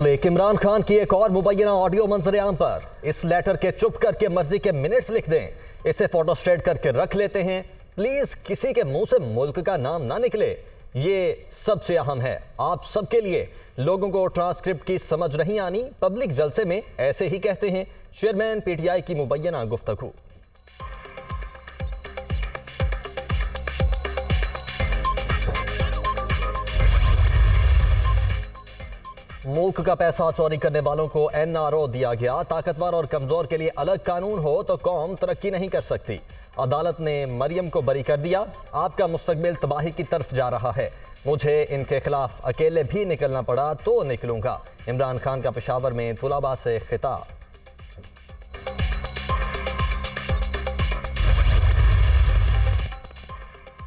लेकिन इमरान खान की एक और मुबैना ऑडियो मंजर-ए-आम पर। इस लेटर के चुप करके मर्जी के मिनट्स लिख दें, इसे फोटोस्टेट करके रख लेते हैं। प्लीज किसी के मुंह से मुल्क का नाम ना निकले, ये सबसे अहम है आप सबके लिए। लोगों को ट्रांसक्रिप्ट की समझ नहीं आनी, पब्लिक जलसे में ऐसे ही कहते हैं। चेयरमैन पीटीआई की मुबैना गुफ्तगू। मुल्क का पैसा चोरी करने वालों को एनआरओ दिया गया। ताकतवर और कमजोर के लिए अलग कानून हो तो कौम तरक्की नहीं कर सकती। अदालत ने मरियम को बरी कर दिया। आपका मुस्तकबिल तबाही की तरफ जा रहा है। मुझे इनके खिलाफ अकेले भी निकलना पड़ा तो निकलूंगा। इमरान खान का पेशावर में तुलाबा से खिताब।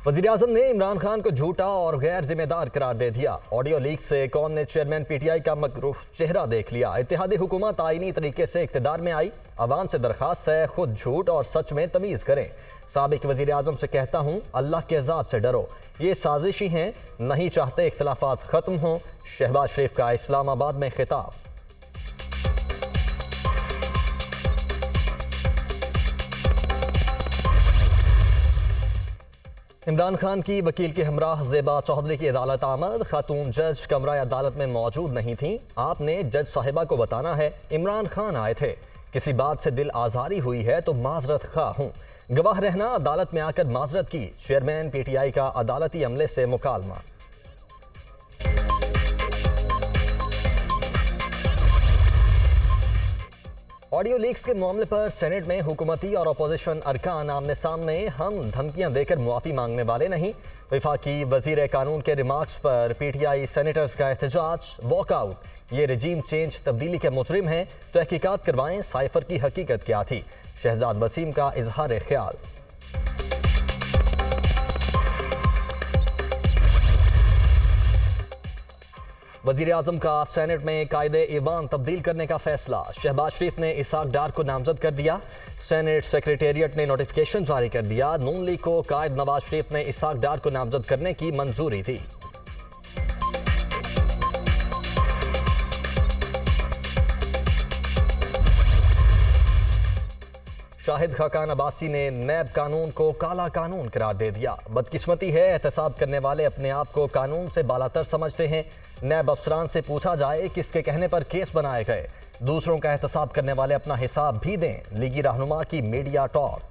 वज़ीर-ए-आज़म ने इमरान खान को झूठा और गैर जिम्मेदार करार दे दिया। ऑडियो लीक से कौम ने चेयरमैन पीटीआई का मकरूह चेहरा देख लिया। इत्तेहादी हुकूमत आईनी तरीके से इक़्तिदार में आई। अवाम से दरख्वास्त है खुद झूठ और सच में तमीज़ करें। साबिक वज़ीर-ए-आज़म से कहता हूँ अल्लाह के अज़ाब से डरो। ये साजिशी हैं, नहीं चाहते इख्तिलाफ़ात ख़त्म हों। शहबाज शरीफ का इस्लामाबाद में खिताब। इमरान खान की वकील के हमराह ज़ेबा चौधरी की अदालत आमद। खातून जज कमरा अदालत में मौजूद नहीं थी। आपने जज साहिबा को बताना है इमरान खान आए थे। किसी बात से दिल आज़ारी हुई है तो माजरत खा हूँ। गवाह रहना अदालत में आकर माजरत की। चेयरमैन पीटीआई का अदालती अमले से मुकालमा। ऑडियो लीक्स के मामले पर सेनेट में हुकूमती और अपोजिशन अरकान आमने सामने। हम धमकियां देकर मुआफ़ी मांगने वाले नहीं। वफाकी वजीर कानून के रिमार्क्स पर पीटीआई सेनेटर्स का एहतजाज। वॉकआउट। ये रजीम चेंज तब्दीली के मुजरिम हैं, तहकीकात करवाएं साइफर की हकीकत क्या थी। शहजाद वसीम का इजहार ख्याल। वज़ीर-ए-आज़म का सेनेट में कायदे ईवान तब्दील करने का फैसला। शहबाज शरीफ ने इसाक डार को नामजद कर दिया। सेनेट सेक्रेटेरिएट ने नोटिफिकेशन जारी कर दिया। नून लीग को कायद नवाज शरीफ ने इसाक डार को नामजद करने की मंजूरी दी। शाहिद खाकान अब्बासी ने नैब कानून को काला कानून करार दे दिया। बदकिस्मती है एहतसाब करने वाले अपने आप को कानून से बालातर समझते हैं। नैब अफसरान से पूछा जाए किसके कहने पर केस बनाए गए। दूसरों का एहतसाब करने वाले अपना हिसाब भी दें। लीगी रहनुमा की मीडिया टॉक।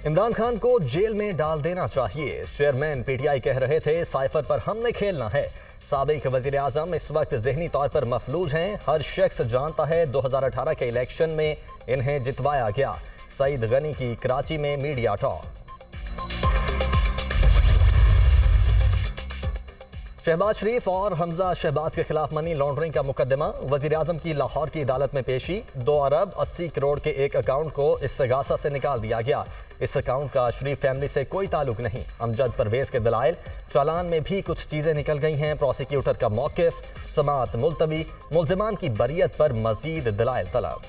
इमरान खान को जेल में डाल देना चाहिए। चेयरमैन पीटीआई कह रहे थे साइफर पर हमने खेलना है। साबिक वज़ीर-ए-आज़म इस वक्त ज़हनी तौर पर मफलूज हैं। हर शख्स जानता है 2018 के इलेक्शन में इन्हें जितवाया गया। सईद गनी की कराची में मीडिया टॉक। शहबाज शरीफ और हमजा शहबाज के खिलाफ मनी लॉन्ड्रिंग का मुकदमा। वज़ीर-ए-आज़म की लाहौर की अदालत में पेशी। 2 अरब 80 करोड़ के एक अकाउंट को इस्तिगासा से निकाल दिया गया। इस अकाउंट का शरीफ फैमिली से कोई ताल्लुक नहीं। अमजद परवेज के दलाइल। चालान में भी कुछ चीजें निकल गई हैं। प्रोसिक्यूटर का मौक़िफ़। समाअत मुलतवी। मुल्ज़िमान की बरियत पर मजीद दलाइल तलब।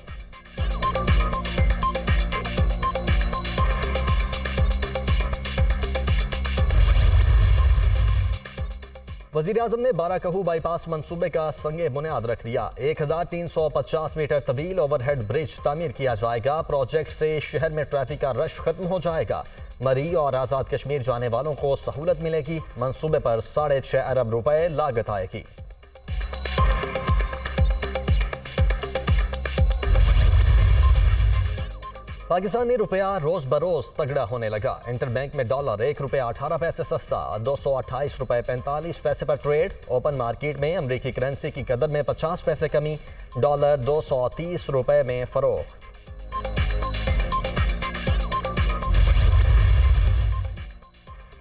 वज़ीर-ए-आज़म ने बाराकहू बाईपास मंसूबे का संगे बुनियाद रख दिया। 1350 मीटर तवील ओवरहेड ब्रिज तामीर किया जाएगा। प्रोजेक्ट से शहर में ट्रैफिक का रश खत्म हो जाएगा। मरी और आज़ाद कश्मीर जाने वालों को सहूलत मिलेगी। मंसूबे पर 6.5 अरब रुपए लागत आएगी। पाकिस्तानी रुपया रोज बरोज तगड़ा होने लगा। इंटरबैंक में डॉलर 1 रुपया 18 पैसे सस्ता, 228 रुपए 45 पैसे पर ट्रेड। ओपन मार्केट में अमरीकी करेंसी की कदर में 50 पैसे कमी। डॉलर 230 रुपए में फरोख्त।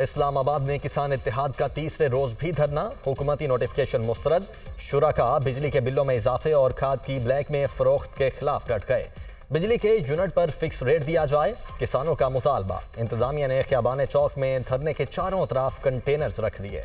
इस्लामाबाद में किसान इत्तेहाद का तीसरे रोज भी धरना। हुकूमती नोटिफिकेशन मुस्तरद। शुरका बिजली के बिलों में इजाफे और खाद की ब्लैक में फरोख्त के खिलाफ डट गए। बिजली के यूनिट पर फिक्स रेट दिया जाए, किसानों का मुतालबा। इंतजामिया ने खियाबान चौक में धरने के चारों तरफ कंटेनर्स रख दिए।